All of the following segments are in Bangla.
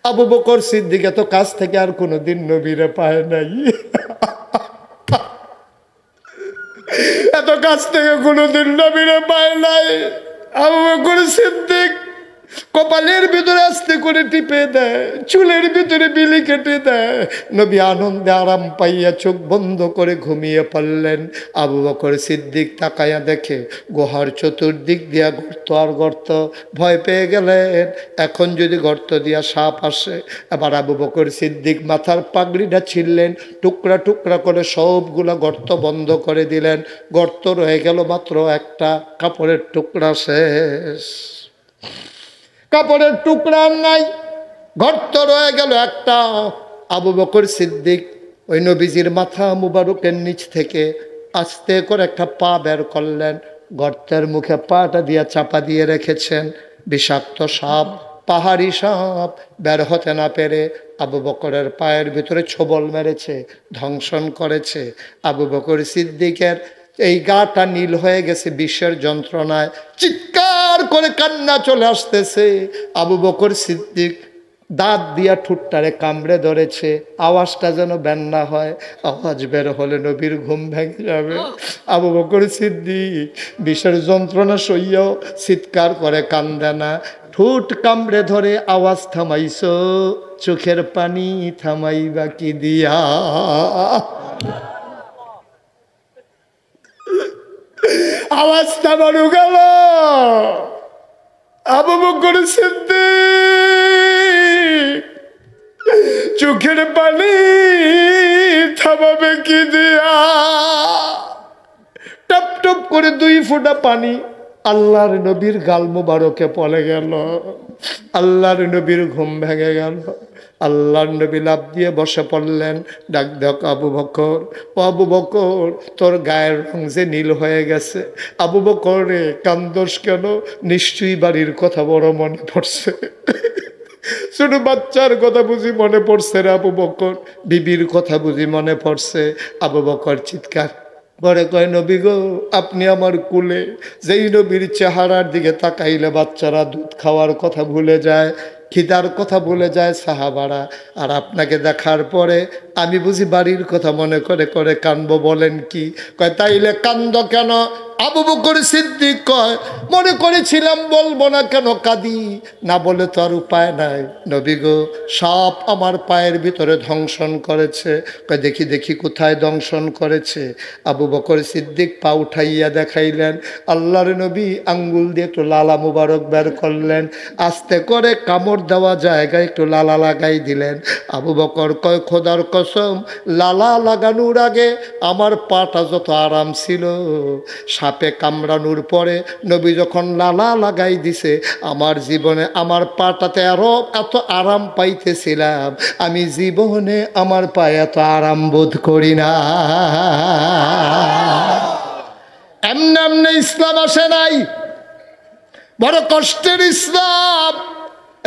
আবু বকর সিদ্দিক এত কাছ থেকে আর কোনোদিন নবীরে পায় নাই, এত কাছ থেকে কোনোদিন নবীরে পায় নাই। আবু বকর সিদ্দিক কপালের ভিতরে আস্তে করে টিপে দেয়, চুলের ভিতরে বিলি কেটে দেয়। নবী আনন্দে আরাম পাইয়া চোখ বন্ধ করে ঘুমিয়ে পড়লেন। আবু বকর সিদ্দিক তাকাইয়া দেখে গুহার চতুর্দিক দিয়া গর্ত আর গর্ত। ভয় পেয়ে গেলেন, এখন যদি গর্ত দিয়া সাপ আসে। এবার আবু বকর সিদ্দিক মাথার পাগড়িটা ছিঁড়লেন, টুকরা টুকরা করে সবগুলা গর্ত বন্ধ করে দিলেন। গর্ত রয়ে গেল মাত্র একটা, কাপড়ের টুকরা শেষ। কাপড়ের টুকরা নাই, গর্ত রয়ে গেল একটা। আবু বকর সিদ্দিক ওই নবীজির মাথা মুবারকের নিচ থেকে আস্তে করে একটা পা বের করলেন, গর্তের মুখে পাটা দিয়া চাপা দিয়ে রেখেছেন। বিষাক্ত সাপ, পাহাড়ি সাপ বের হতে না পেরে আবু বকরের পায়ের ভিতরে ছোবল মেরেছে, ধ্বংসন করেছে। আবু বকর সিদ্দিকের এই গাটা নীল হয়ে গেছে বিষের যন্ত্রণায়, চিৎকার করে কান্না চলে আসতেছে। আবু বকর সিদ্দিক দাঁত দিয়া ঠুটটারে কামড়ে ধরেছে, আওয়াজটা যেন বেন্না হয়। আওয়াজ বের হলে নবীর ঘুম ভেঙে যাবে। আবু বকর সিদ্দিক বিষের যন্ত্রণা সইয়াও চিৎকার করে কান্দে না। ঠোঁট কামড়ে ধরে আওয়াজ থামাইছো, চোখের পানি থামাইবা কি দিয়া? আওয়াজ থামানো গেল। আবু বকর সিদ্দিক চোখের পানি থামাবে কি দিয়া? টপ টপ করে 2 ফোঁটা পানি আল্লাহর নবীর গাল মুবারকে পড়ে গেল। আল্লাহর নবীর ঘুম ভেঙে গেল। আল্লাহর নবী লাফ দিয়ে বসে পড়লেন। ডাক দেখ আবু বকর, ও আবু বকর, তোর গায়ের রং যে নীল হয়ে গেছে। আবু বকর রে, কান্দোস কেন? নিশ্চয়ই বাড়ির কথা বড় মনে পড়ছে। ছোট বাচ্চার কথা বুঝি মনে পড়ছে রে আবু বকর, বিবির কথা বুঝি মনে পড়ছে। আবু বকর চিৎকার করে কয়, নবী গো, আপনি আমার কুলে। যেই নবীর চেহারার দিকে তাকাইলে বাচ্চারা দুধ খাওয়ার কথা ভুলে যায়, খিদার কথা ভুলে যায় সাহাবারা, আর আপনাকে দেখার পরে আমি বুঝি বাড়ির কথা মনে করে করে কানবো? বলেন কি? কয় তাইলে কান্দ কেন? আবু বকর সিদ্দিক কয়, মনে করেছিলাম বলবো না, কেন কাঁদি? না বলে তো আর উপায় নাই। নবী গো, সাপ আমার পায়ের ভিতরে ধ্বংসন করেছে। কয় দেখি দেখি কোথায় দংশন করেছে। আবু বকর সিদ্দিক পা উঠাইয়া দেখাইলেন। আল্লাহর নবী আঙ্গুল দিয়ে একটু লালা মুবারক বের করলেন, আস্তে করে কামড় দেওয়া জায়গায় একটু লালা লাগাই দিলেন। আবু বকর কয়, খোদার কসম, লালা লাগানোর আগে আমার পাটা যত আরাম ছিল, সাপে কামড়ানোর পরে নবী যখন লালা লাগাই দিছে, আমার জীবনে আমার পাটাতে আরো এত আরাম পাইতেছিলাম, আমি জীবনে আমার পায়ে এত আরাম বোধ করি না। এমনি এমনি ইসলাম আসে নাই, বড় কষ্টের ইসলাম।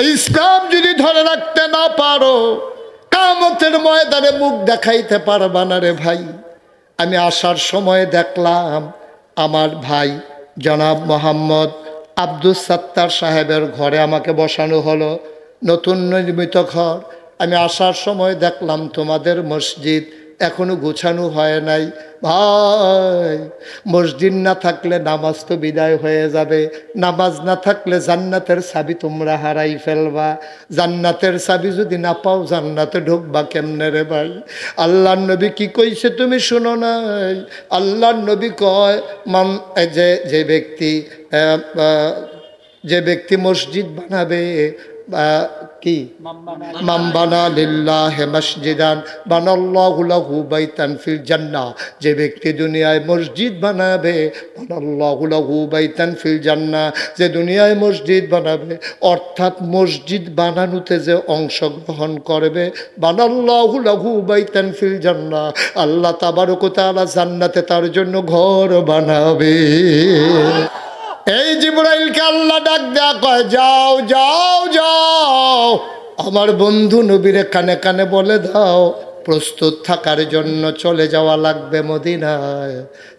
এই ইসলাম যদি ধরে রাখতে না পারো, কিয়ামতের ময়দানে মুখ দেখাইতে পারবা না রে ভাই। আমি আসার সময় দেখলাম আমার ভাই জনাব মোহাম্মদ আব্দুল সাত্তার সাহেবের ঘরে আমাকে বসানো হলো, নতুন নির্মিত ঘর। আমি আসার সময় দেখলাম তোমাদের মসজিদ এখনো গোছানো হয় নাই। ভাই, মসজিদ না থাকলে নামাজ তো বিদায় হয়ে যাবে, নামাজ না থাকলে জান্নাতের চাবি তোমরা হারাই ফেলবা। জান্নাতের চাবি যদি না পাও, জান্নাতে ঢুকবা কেমনে রে ভাই? আল্লাহর নবী কি কইছে তুমি শুনো নাই? আল্লাহর নবী কয়, মান যে ব্যক্তি মসজিদ বানাবে, কি মামবানা লিল্লাহি মসজিদান বানাল্লাহু লাহু বাইতান ফিল জান্নাহ, যে ব্যক্তি দুনিয়ায় মসজিদ বানাবে, বানাল্লাহু লাহু বাইতান ফিল জান্নাহ, যে দুনিয়ায় মসজিদ বানাবে অর্থাৎ মসজিদ বানানোতে যে অংশগ্রহণ করবে, বানাল্লাহু লাহু বাইতান ফিল জান্নাহ, আল্লাহ তাবারক ওয়া তাআলা জান্নাতে তার জন্য ঘর বানাবে। এই জিবরাইলকে আল্লাহ ডাক দেয়া কয়, যাও যাও যাও, আমার বন্ধু নবীরে কানে কানে বলে দাও প্রস্তুত থাকার জন্য চলে যাওয়া লাগবে মদিনায়,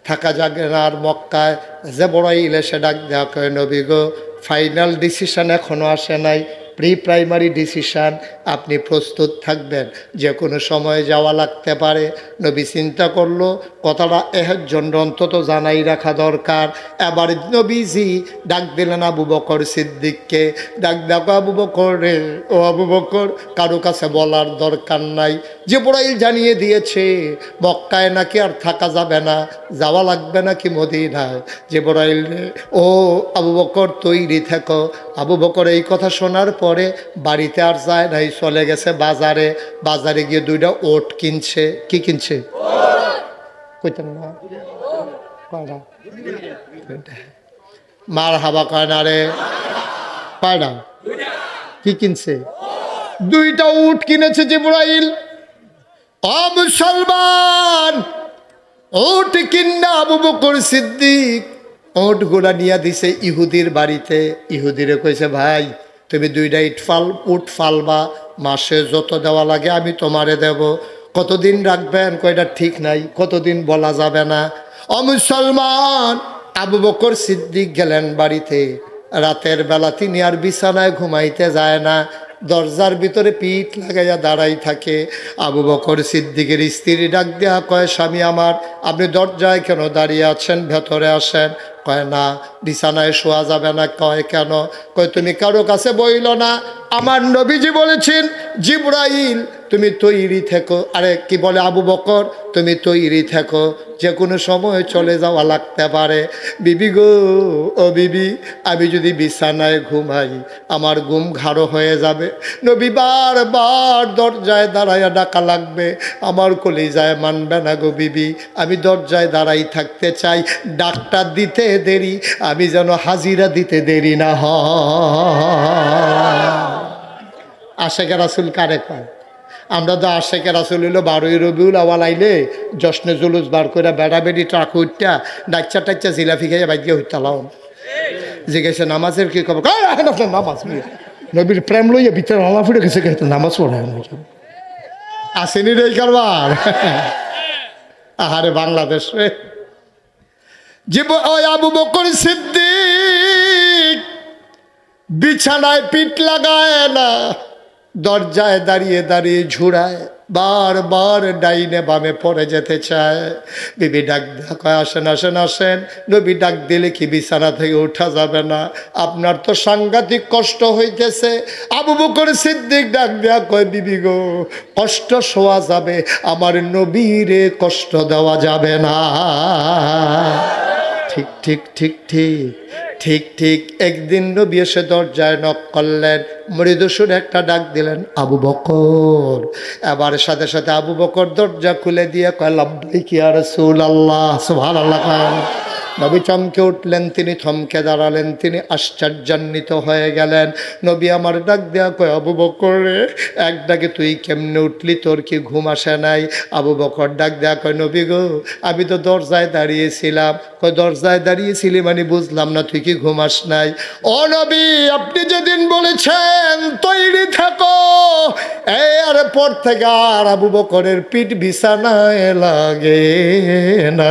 থাকা যাবে না আর মক্কায়। জিবরাইল এসে ডাক দেয়া কয়, নবী গো, ফাইনাল ডিসিশন এখনো আসে নাই, প্রি প্রাইমারি ডিসিশান, আপনি প্রস্তুত থাকবেন, যে কোনো সময় যাওয়া লাগতে পারে। নবী চিন্তা করলো কথাটা এর জন্য অন্তত জানাই রাখা দরকার। এবার নবীজি ডাক দিলেন আবু বকর সিদ্দিককে, ডাক দেখো আবু বকর রে, ও আবু বকর, কারো কাছে বলার দরকার নাই, জিবরাইল জানিয়ে দিয়েছে মক্কায় নাকি আর থাকা যাবে না, যাওয়া লাগবে নাকি মদিনায়। জিবরাইল রে, ও আবু বকর তৈরি থেকো। আবু বকর এই কথা শোনার পরে বাড়িতে আর যায় নাই, চলে গেছে বাজারে। বাজারে গিয়ে 2টা ওট কিনছে। কি কিনছে? কইতেন না কয়টা? মার হাবা কয় না রে, কয়টা? কি কিনছে? 2টা উট কিনেছে জিবরাইল। ও মুসলমান, উট কিনা আবু বকর সিদ্দিক ওট গোড়া নিয়ে দিছে ইহুদির বাড়িতে। ইহুদিরে কইছে, ভাই তুমি 2টা উট ফালবা, মাসে যত দেওয়া লাগে আমি তোমারে দেব। কতদিন রাখবেন? কয়টা ঠিক নাই, কতদিন বলা যাবে না। ও মুসলমান, আবু বকর সিদ্দিক গেলেন বাড়িতে। রাতের বেলা তিনি আর বিছানায় ঘুমাইতে যায় না, দরজার ভিতরে পিঠ লাগাইয়া দাঁড়াই থাকে। আবু বকর সিদ্দিকের স্ত্রী ডাক দেয়া কয়, স্বামী আমার, আপনি দরজায় কেন দাঁড়িয়ে আছেন? ভেতরে আসেন। কয় না, বিছানায় শোয়া যাবে না। কয় কেন? কয় তুমি কারো কাছে বইল না, আমার নবীজি বলেছেন জিবরাইল তুমি তৈরি থেকো। আরে কি বলে আবু বকর, তুমি তৈরি থেকো, যে কোনো সময় চলে যাওয়া লাগতে পারে। বিবি গো, ও বিবি, আমি যদি বিছানায় ঘুমাই আমার ঘুম ঘাড়ো হয়ে যাবে। নবী বারবার দরজায় দাঁড়াইয়া ডাকা লাগবে, আমার কলিজায় মানবে না গো বিবি, আমি দরজায় দাঁড়াই থাকতে চাই। ডাকটা দিতে দেরি, আমি যেন হাজিরা দিতে দেরি না হয়। আশেকে রাসূল কারে কয়? আমরা তো আশেকে রাসূল হইল 12ই রবিউল আওয়াল আইলে জশ্নে জুলুস বার করে বেড়া বেড়ি ট্রাক উঠটা ডাচ্চা টাচ্চা জিলাফি খাইয়া বাইকে হইতালাম। জিজ্ঞাসা নামাজের কি খবর? আপনার নামাজ নবীর প্রেম লইয়া ভিতরে আলা ফুটে গেছে, নামাজ পড়ে আসেনি রে কারবার। আহারে বাংলাদেশ রে। ওই আবু বকর সিদ্দিক বিছানায় পিঠ লাগায় না, দরজায় দাঁড়িয়ে দাঁড়িয়ে ঝুড়ায়, বারবার ডাইনে বামে পড়ে যেতে চায়। বিবি ডাক দেয়া কয়, আসেন আসেন আসেন। নবী ডাক দিলে কি বিছানা থেকে ওঠা যাবে না? আপনার তো সাংঘাতিক কষ্ট হইতেছে। আবু বকর সিদ্দিক ডাক দেয়া কয়, বিবি গো, কষ্ট শোয়া যাবে, আমার নবীরে কষ্ট দেওয়া যাবে না। ঠিক ঠিক ঠিক ঠিক ঠিক ঠিক। একদিন নবী এসে দরজায় নক করলেন, মৃদু সুরে একটা ডাক দিলেন, আবু বকর। এবার সাথে সাথে আবু বকর দরজা খুলে দিয়ে কয়, লাব্বাইক ইয়া রাসূলুল্লাহ। সুবহানাল্লাহ। নবী চমকে উঠলেন, তিনি থমকে দাঁড়ালেন, তিনি আশ্চর্যান্বিত হয়ে গেলেন। নবী আমার ডাক দেয়া কয়, আবু বকর রে, এক ডাকে তুই কেমনে উঠলি? তোর কি ঘুম আসে নাই? আবু বকর ডাক দেয়া কয়, নবী গো, আমি তো দরজায় দাঁড়িয়েছিলাম। কয় দরজায় দাঁড়িয়েছিলি মানে বুঝলাম না, তুই কি ঘুমাস নাই? ও নবী, আপনি যেদিন বলেছেন তৈরি থাকো, এর পর থেকে আর আবু বকরের পিঠ বিছানায় লাগে না।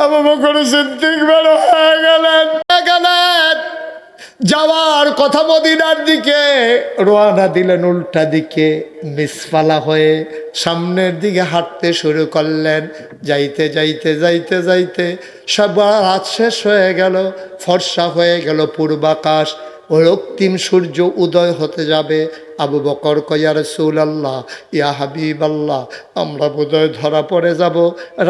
আবু বকর সিদ্দিক বড় হয়ে গেলেন। যাওয়ার কথা মদিনার দিকে রওনা দিলেন, উল্টা দিকে মিসফালা হয়ে সামনের দিকে হাঁটতে শুরু করলেন। যাইতে যাইতে যাইতে যাইতে সব রাত শেষ হয়ে গেল, ফর্সা হয়ে গেল পূর্বাকাশ, ও রক্তিম সূর্য উদয় হতে যাবে। আবু বকর কয়, ইয়া রাসূলুল্লাহ, ইয়া হাবিবাল্লাহ, আমরা বোধহয় ধরা পড়ে যাব।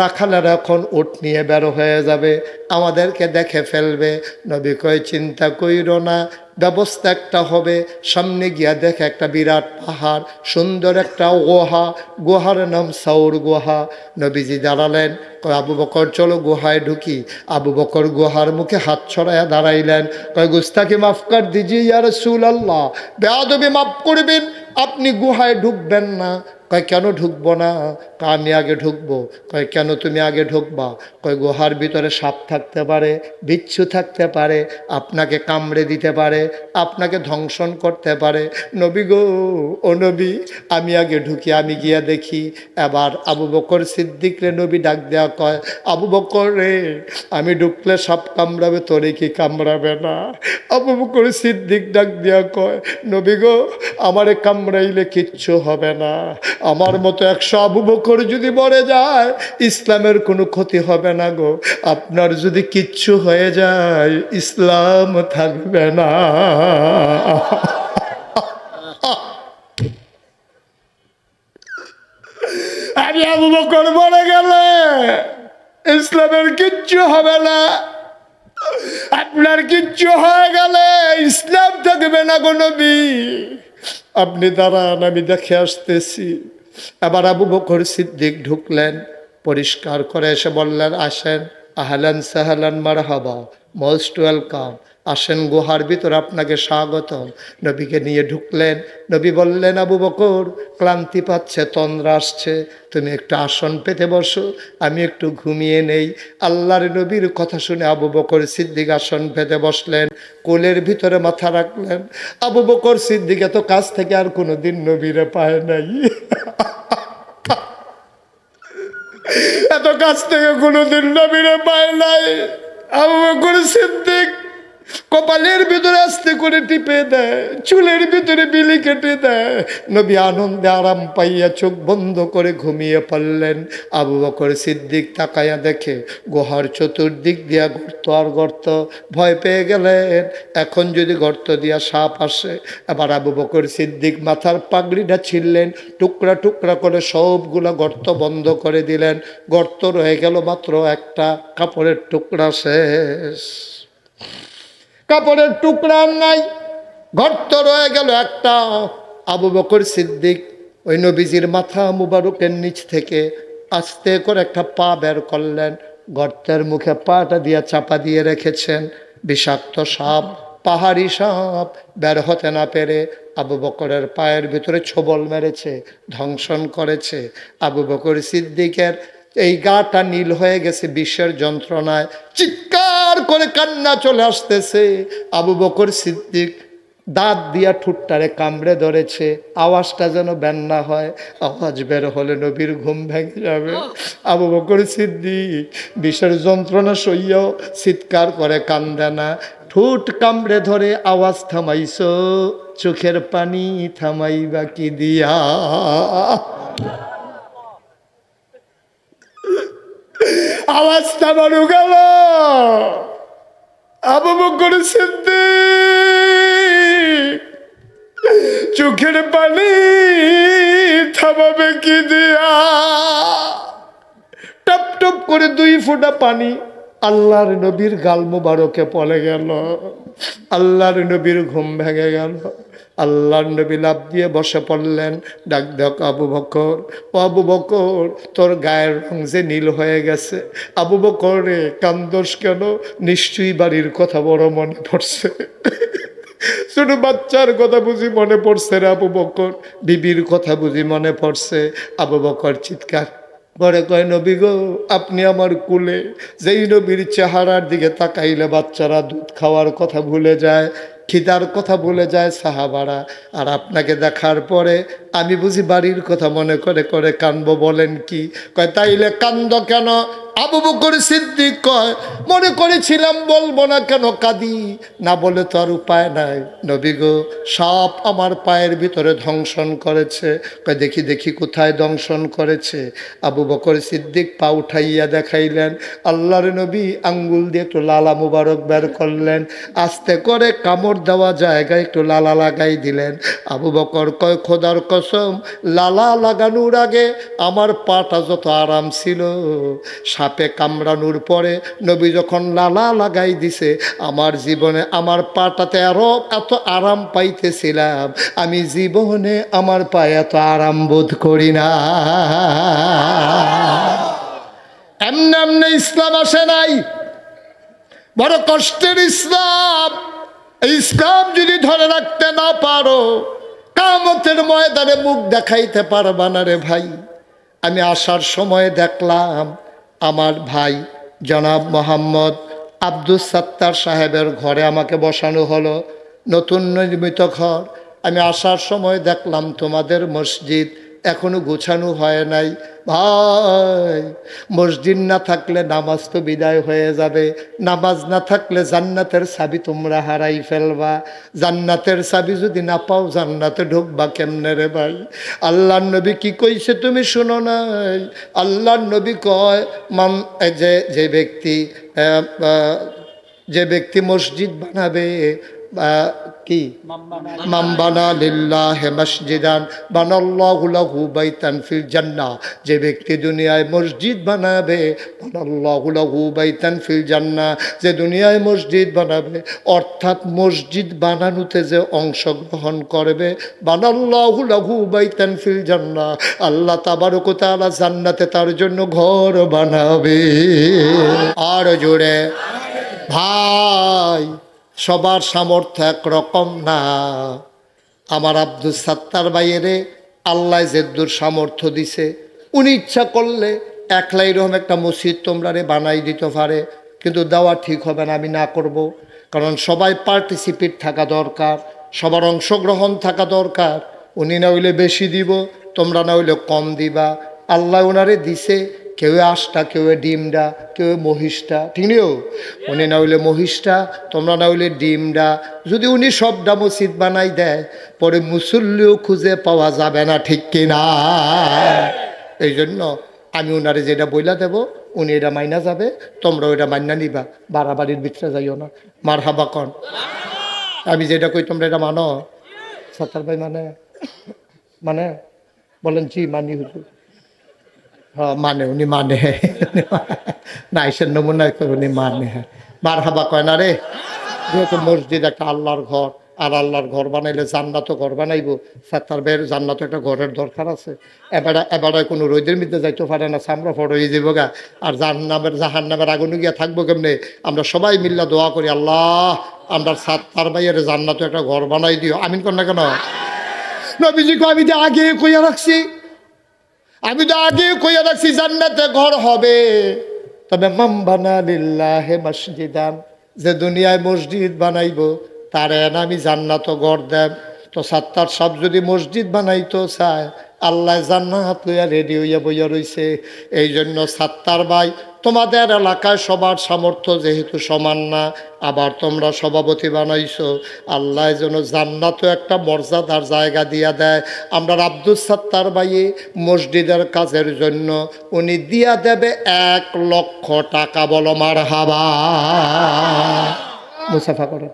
রাখালেরা এখন উট নিয়ে বের হয়ে যাবে, আমাদেরকে দেখে ফেলবে। নবী কয়, চিন্তা কইরো না, ব্যবস্থা একটা হবে। সামনে গিয়া দেখে একটা বিরাট পাহাড়, সুন্দর একটা গুহা, গুহার নাম সাউর গুহা। নবীজি দাঁড়ালেন, কয় আবু বকর চলো গুহায় ঢুকি। আবু বকর গুহার মুখে হাত ছড়াইয়া দাঁড়াইলেন। কয় গুস্তাকে মাফ কর দিজি ইয়া রাসূলুল্লাহ, বেয়াদবি মাফ করবেন, আপনি গুহায় ঢুকবেন না। কয় কেন ঢুকবো না? কয় আমি আগে ঢুকবো। কয় কেন তুমি আগে ঢুকবা? কয় গুহার ভিতরে সাপ থাকতে পারে, বিচ্ছু থাকতে পারে, আপনাকে কামড়ে দিতে পারে, আপনাকে ধ্বংসন করতে পারে। নবী গো, ও নবী, আমি আগে ঢুকি, আমি গিয়া দেখি। এবার আবু বকর সিদ্দিক রে নবী ডাক দেয়া কয়, আবু বকর রে, আমি ঢুকলে সাপ কামড়াবে, তোরে কি কামড়াবে না? আবু বকর সিদ্দিক ডাক দেয়া কয়, নবী গো, আমারে কামড়াইলে কিচ্ছু হবে না। আমার মতো 100 আবু বকর যদি মরে যায়, ইসলামের কোনো ক্ষতি হবে না গো। আপনার যদি কিচ্ছু হয়ে যায়, ইসলাম থাকবে না। আমি আবু বকর মরে গেলে ইসলামের কিচ্ছু হবে না, আপনার কিচ্ছু হয়ে গেলে ইসলাম থাকবে না গো নবী। আপনি দাঁড়ান, আমি দেখে আসতেছি। এবার আবু বকর সিদ্দিক ঢুকলেন, পরিষ্কার করে এসে বললেন, আসেন, আহলান সাহলান মারহাবা, মোস্ট ওয়েলকাম, আসেন, গুহার ভিতর আপনাকে স্বাগতম। নবীকে নিয়ে ঢুকলেন। নবী বললেন, আবু বকর, ক্লান্তি পাচ্ছে, তন্দ্রা আসছে, তুমি একটু আসন পেতে বসো, আমি একটু ঘুমিয়ে নেই। আল্লাহর নবীর কথা শুনে আবু বকর সিদ্দিক আসন পেতে বসলেন, কোলের ভিতরে মাথা রাখলেন। আবু বকর সিদ্দিক এত কাছ থেকে আর কোনোদিন নবীরে পায় নাই, এত কাছ থেকে কোনোদিন নবীরে পায় নাই। আবু বকর সিদ্দিক কপালের ভিতরে আস্তে করে টিপে দেয়, চুলের ভিতরে বিলি কেটে দেয়। নবী আনন্দে আরাম পাইয়া চোখ বন্ধ করে ঘুমিয়ে পড়লেন। আবু বকর সিদ্দিক তাকাইয়া দেখে গুহার চতুর্দিক দিয়া গর্ত আর গর্ত। ভয় পেয়ে গেলেন, এখন যদি গর্ত দিয়া সাপ আসে। এবার আবু বকর সিদ্দিক মাথার পাগড়িটা ছিঁড়লেন, টুকরা টুকরা করে সবগুলা গর্ত বন্ধ করে দিলেন। গর্ত রয়ে গেল মাত্র একটা, কাপড়ের টুকরা শেষ। কাপড়ের টুকরা নাই, গর্ত রয়ে গেল একটা। আবু বকর সিদ্দিক ওই নবীজির মাথা মুবারকের নিচ থেকে আস্তে করে একটা পা বের করলেন, গর্তের মুখে পাটা দিয়া চাপা দিয়ে রেখেছেন। বিষাক্ত সাপ, পাহাড়ি সাপ বের হতে না পেরে আবু বকরের পায়ের ভিতরে ছোবল মেরেছে, ধ্বংসন করেছে। আবু বকর সিদ্দিকের এই গাটা নীল হয়ে গেছে বিষের যন্ত্রণায়, চিৎকার করে কান্না চলে আসতেছে। আবু বকর সিদ্দিক দাঁত দিয়া ঠুট্টারে কামড়ে ধরেছে, আওয়াজটা যেন বেন্না হয়। আওয়াজ বের হলে নবীর ঘুম ভেঙে যাবে। আবু বকর সিদ্দিক বিষের যন্ত্রণা সইয়াও চিৎকার করে কান্দে না। ঠোঁট কামড়ে ধরে আওয়াজ থামাইছো, চোখের পানি থামাইবা কি দিয়া? আওয়াজ থামানো গেল। আবু বকর সিদ্দিক চোখের পানি থামাবে কি দিয়া? টপ টপ করে 2 ফোঁটা পানি আল্লাহর নবীর গাল মোবারকে পড়ে গেল। আল্লাহর নবীর ঘুম ভেঙে গেল। আল্লাহর নবী লাফ দিয়ে বসে পড়লেন। ডাক দেখ, আবু বকর, ও আবু বকর, তোর গায়ের রং যে নীল হয়ে গেছে। আবু বকর রে, কান্দোস কেন? নিশ্চয়ই বাড়ির কথা বড় মনে পড়ছে। ছোট বাচ্চার কথা বুঝি মনে পড়ছে রে আবু বকর, বিবির কথা বুঝি মনে পড়ছে। আবু বকর চিৎকার পরে কয়, নবী গো, আপনি আমার কুলে। যেই নবীর চেহারার দিকে তাকাইলে বাচ্চারা দুধ খাওয়ার কথা ভুলে যায়, খিদার কথা ভুলে যায় সাহাবারা, আর আপনাকে দেখার পরে আমি বুঝি বাড়ির কথা মনে করে করে কানবো। বলেন কি? কয়, তাইলে কান্দ কেন? আবু বকর সিদ্দিক কয়, মনে করেছিলাম বলবো না, কেন কাঁদি? না বলে তো আর উপায় নাই। নবী গো, সাপ আমার পায়ের ভিতরে ধ্বংসন করেছে। কয়, দেখি দেখি কোথায় দংশন করেছে। আবু বকর সিদ্দিক পা উঠাইয়া দেখাইলেন। আল্লাহর নবী আঙ্গুল দিয়ে একটু লালা মুবারক বের করলেন, আস্তে করে কামড় দেওয়া জায়গায় একটু লালা লাগাই দিলেন। আবু বকর কয়, খোদার কসম, লালা লাগানোর আগে আমার পাটা যত আরাম ছিল, সাপে কামড়ানোর পরে নবী যখন লালা লাগাই দিছে, আমার জীবনে আমার পাটাতে আরো এত আরাম পাইতেছিলাম, আমি জীবনে আমার পায়ে এত আরাম বোধ করি না। এমনি এমনি ইসলাম আসে নাই, বড় কষ্টের ইসলাম। এই ইসলাম যদি ধরে রাখতে না পারো, কিয়ামতের ময়দানে মুখ দেখাইতে পারবা না রে ভাই। আমি আসার সময় দেখলাম আমার ভাই জনাব মোহাম্মদ আব্দুস সাত্তার সাহেবের ঘরে আমাকে বসানো হলো, নতুন নির্মিত ঘর। আমি আসার সময় দেখলাম তোমাদের মসজিদ এখনো গোছানো হয় নাই। ভাই, মসজিদ না থাকলে নামাজ তো বিদায় হয়ে যাবে, নামাজ না থাকলে জান্নাতের চাবি তোমরা হারাই ফেলবা। জান্নাতের চাবি যদি না পাও জান্নাতে ঢুকবা কেমনে রে ভাই? আল্লাহর নবী কি কইছে তুমি শুনো নাই? আল্লাহর নবী কয় মান যে ব্যক্তি যে ব্যক্তি মসজিদ বানাবে কি মান বানা লিল্লাহি মসজিদান বানাল্লাহু লাহু বাইতান ফিল জান্নাহ, যে ব্যক্তি দুনিয়ায় মসজিদ বানাবে বানাল্লাহু লাহু বাইতান ফিল জান্নাহ, যে দুনিয়ায় মসজিদ বানাবে অর্থাৎ মসজিদ বানানোতে যে অংশগ্রহণ করবে বানাল্লাহু লাহু বাইতান ফিল জান্নাহ, আল্লাহ তাবারক ওয়া তাআলা জান্নাতে তার জন্য ঘর বানাবে। আর জোরে ভাই, সবার সামর্থ্য একরকম না। আমার আব্দুস সাত্তার ভাইয়েরে আল্লাহ যেদুর সামর্থ্য দিছে, উনি ইচ্ছা করলে একলা এরকম একটা মসজিদ তোমরা বানাই দিতে পারে, কিন্তু দেওয়া ঠিক হবে না, আমি না করব। কারণ সবাই পার্টিসিপেট থাকা দরকার, সবার অংশগ্রহণ থাকা দরকার। উনি না হইলে বেশি দিব, তোমরা না হইলে কম দিবা। আল্লাহ ওনারে দিছে, কেউ আঁশটা, কেউ ডিমটা, কেউ মহিষটা, ঠিক নিও। উনি না হইলে মহিষটা, তোমরা না হইলে ডিমটা। যদি উনি সবটা মসজিদ বানাই দেয় পরে মুসল্লিও খুঁজে পাওয়া যাবে না, ঠিক কিনা? এই জন্য আমি ওনারে যেটা বইলা দেব উনি এটা মাইনা যাবে, তোমরা ওইটা মাইনা নিবা, বাড়াবাড়ির ভিতরে যাইও না। মার হাবা কন। আমি যেটা কই তোমরা এটা মানো? সাত্তার ভাই মানে মানে বলেন জি মানি হুজুর। হ্যাঁ মানে, উনি মানে না, এসের নমুনা উনি মানে। হ্যাঁ মার হাবা কয় না রে। যেহেতু মসজিদ একটা আল্লাহর ঘর, আর আল্লাহর ঘর বানাইলে জান্নাত ঘর বানাইবো, সাত্তার ভাইয়ের জান্নাত একটা ঘরের দরকার আছে। এবারে কোনো রোদের মধ্যে যাইতে পারে না, চামড়া ফটো হয়ে যাবো গা। আর জাহান নামের আগুনে গিয়া থাকবো কেমনে? আমরা সবাই মিল্লা দোয়া করি, আল্লাহ আমরা সাত্তার ভাইয়ের জান্নাত একটা ঘর বানাই দিও, আমিন কর না কেন? নবীজি কো আমি তো আগে কইয়া রাখছি, আমি তো আগে কইয়া রাখছি জান্নাতে ঘর হবে। তবে মান বানা লিল্লাহি মসজিদান, যে দুনিয়ায় মসজিদ বানাইবো তারে আমি জান্নাত ঘর দেব। তো সাত্তার সব যদি মসজিদ বানাইতো চায়, আল্লাহ জান্নাত লইয়া রেডি হইয়া বইয়া রইছে। এই জন্য সাত্তার ভাই, তোমাদের এলাকায় সবার সামর্থ্য যেহেতু সমান না, আবার তোমরা সভাপতি বানাইছো, আল্লাহ যেন জান্নাতও একটা মর্যাদার জায়গা দিয়া দেয়। আমরা আব্দুস সাত্তার ভাইয়ে মসজিদের কাজের জন্য উনি দিয়া দেবে 1,00,000 টাকা। বলো মারহাবা। মুসাফা করো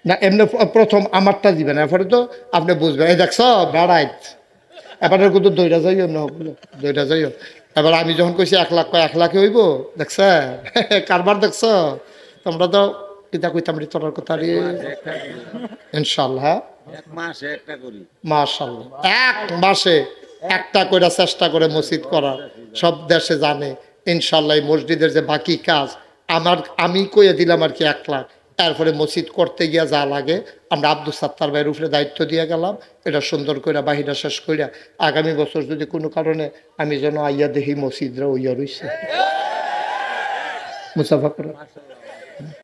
না, এমনি প্রথম আমারটা দিবেন, এরপরে তো আপনি বুঝবেন। এই দেখছ বেড়াই, এবারে কিন্তু দইটা যাইও না, দইটা যাইও। এবার আমি যখন কইছি 1,00,000, 1,00,000 হইব, দেখছ কারবার, দেখছ তোমরা তো কিতা কইতাম রে তোর কথা রে। ইনশাল্লাহ মাশাল্লাহ 1 মাসে একটা করে চেষ্টা করে মসজিদ করার, সব দেশে জানে। ইনশাল্লাহ এই মসজিদের যে বাকি কাজ আমি কইয়া দিলাম আর কি 1,00,000, এরপরে মসজিদ করতে গিয়া যা লাগে আমরা আব্দুস সাত্তার ভাইয়ের উপরে দায়িত্ব দিয়ে গেলাম। এটা সুন্দর করে বাহিরা শেষ কইরা আগামী বছর যদি কোনো কারণে আমি যেন আইয়া দেখি মসজিদরা ওইয়া রইছে। মুসাফা করে